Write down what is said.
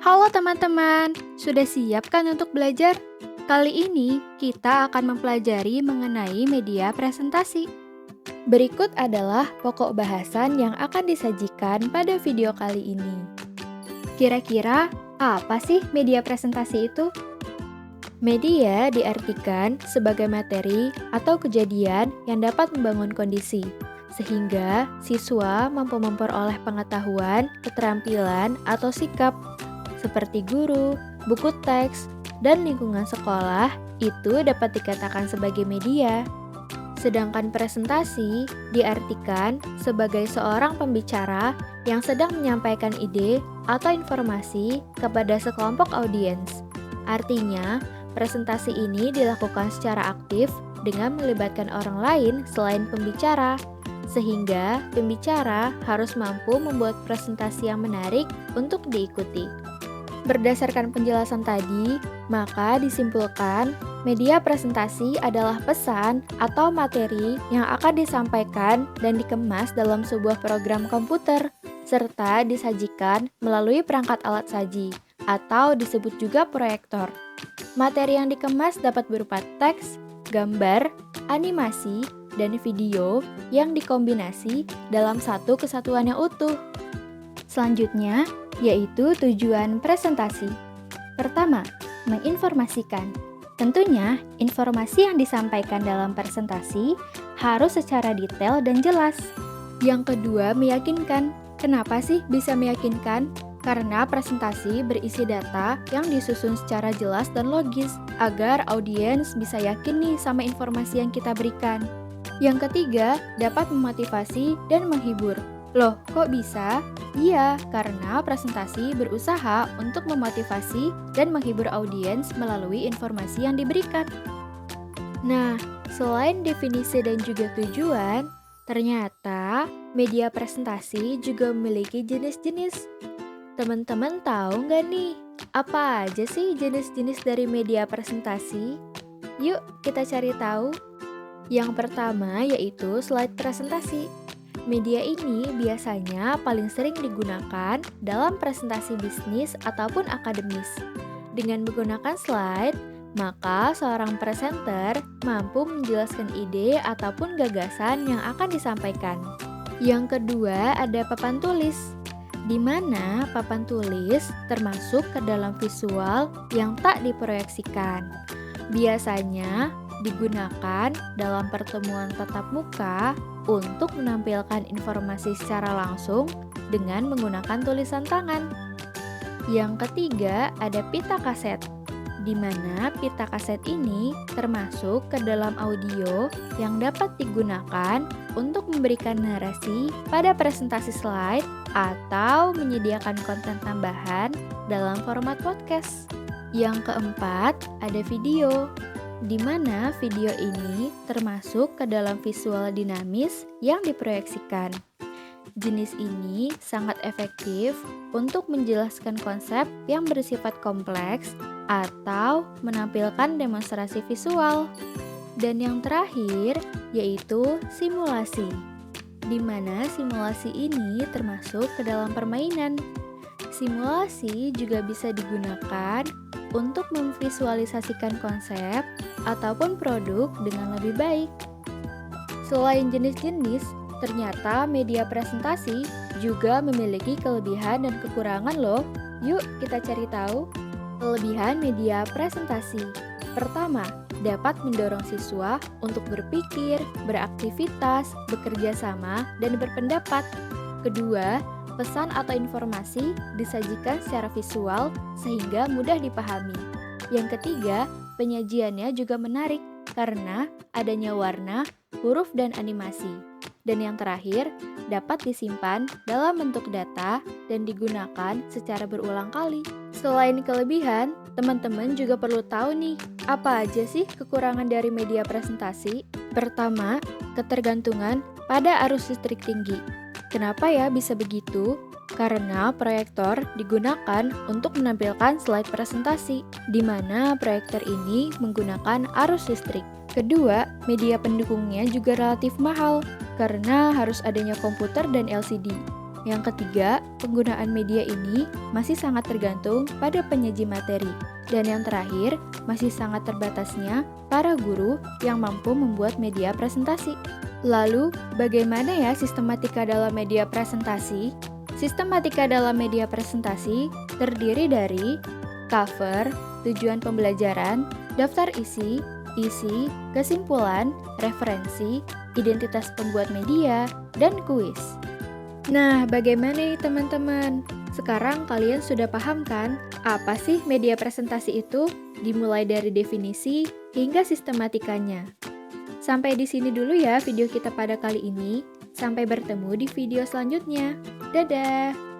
Halo teman-teman, sudah siap kan untuk belajar? Kali ini kita akan mempelajari mengenai media presentasi. Berikut adalah pokok bahasan yang akan disajikan pada video kali ini. Kira-kira apa sih media presentasi itu? Media diartikan sebagai materi atau kejadian yang dapat membangun kondisi, sehingga siswa mampu memperoleh pengetahuan, keterampilan, atau sikap seperti guru, buku teks, dan lingkungan sekolah itu dapat dikatakan sebagai media. Sedangkan presentasi diartikan sebagai seorang pembicara yang sedang menyampaikan ide atau informasi kepada sekelompok audiens. Artinya, presentasi ini dilakukan secara aktif dengan melibatkan orang lain selain pembicara, sehingga pembicara harus mampu membuat presentasi yang menarik untuk diikuti. Berdasarkan penjelasan tadi, maka disimpulkan media presentasi adalah pesan atau materi yang akan disampaikan dan dikemas dalam sebuah program komputer, serta disajikan melalui perangkat alat saji, atau disebut juga proyektor. Materi yang dikemas dapat berupa teks, gambar, animasi, dan video yang dikombinasi dalam satu kesatuan yang utuh. Selanjutnya, yaitu tujuan presentasi. Pertama, menginformasikan. Tentunya, informasi yang disampaikan dalam presentasi harus secara detail dan jelas. Yang kedua, meyakinkan. Kenapa sih bisa meyakinkan? Karena presentasi berisi data yang disusun secara jelas dan logis, agar audiens bisa yakin nih sama informasi yang kita berikan. Yang ketiga, dapat memotivasi dan menghibur. Loh, kok bisa? Iya, karena presentasi berusaha untuk memotivasi dan menghibur audiens melalui informasi yang diberikan. Nah, selain definisi dan juga tujuan, ternyata media presentasi juga memiliki jenis-jenis. Teman-teman tahu nggak nih, apa aja sih jenis-jenis dari media presentasi? Yuk, kita cari tahu. Yang pertama yaitu slide presentasi. Media ini biasanya paling sering digunakan dalam presentasi bisnis ataupun akademis. Dengan menggunakan slide, maka seorang presenter mampu menjelaskan ide ataupun gagasan yang akan disampaikan. Yang kedua ada papan tulis, di mana papan tulis termasuk ke dalam visual yang tak diproyeksikan. Biasanya digunakan dalam pertemuan tatap muka untuk menampilkan informasi secara langsung dengan menggunakan tulisan tangan. Yang ketiga ada pita kaset, di mana pita kaset ini termasuk ke dalam audio yang dapat digunakan untuk memberikan narasi pada presentasi slide atau menyediakan konten tambahan dalam format podcast. Yang keempat ada video, di mana video ini termasuk ke dalam visual dinamis yang diproyeksikan. Jenis ini sangat efektif untuk menjelaskan konsep yang bersifat kompleks atau menampilkan demonstrasi visual. Dan yang terakhir yaitu simulasi, di mana simulasi ini termasuk ke dalam permainan. Simulasi juga bisa digunakan untuk memvisualisasikan konsep ataupun produk dengan lebih baik. Selain jenis-jenis, ternyata media presentasi juga memiliki kelebihan dan kekurangan loh. Yuk kita cari tahu. Kelebihan media presentasi. Pertama, dapat mendorong siswa untuk berpikir, beraktivitas, bekerja sama, dan berpendapat. Kedua, pesan atau informasi disajikan secara visual sehingga mudah dipahami. Yang ketiga, penyajiannya juga menarik karena adanya warna, huruf, dan animasi. Dan yang terakhir, dapat disimpan dalam bentuk data dan digunakan secara berulang kali. Selain kelebihan, teman-teman juga perlu tahu nih, apa aja sih kekurangan dari media presentasi? Pertama, ketergantungan pada arus listrik tinggi. Kenapa ya bisa begitu? Karena proyektor digunakan untuk menampilkan slide presentasi, di mana proyektor ini menggunakan arus listrik. Kedua, media pendukungnya juga relatif mahal, karena harus adanya komputer dan LCD. Yang ketiga, penggunaan media ini masih sangat tergantung pada penyaji materi. Dan yang terakhir, masih sangat terbatasnya para guru yang mampu membuat media presentasi. Lalu, bagaimana ya sistematika dalam media presentasi? Sistematika dalam media presentasi terdiri dari cover, tujuan pembelajaran, daftar isi, kesimpulan, referensi, identitas pembuat media, dan kuis. Nah, bagaimana nih teman-teman? Sekarang kalian sudah paham kan apa sih media presentasi itu? Dimulai dari definisi hingga sistematikanya. Sampai di sini dulu ya video kita pada kali ini. Sampai bertemu di video selanjutnya. Dadah!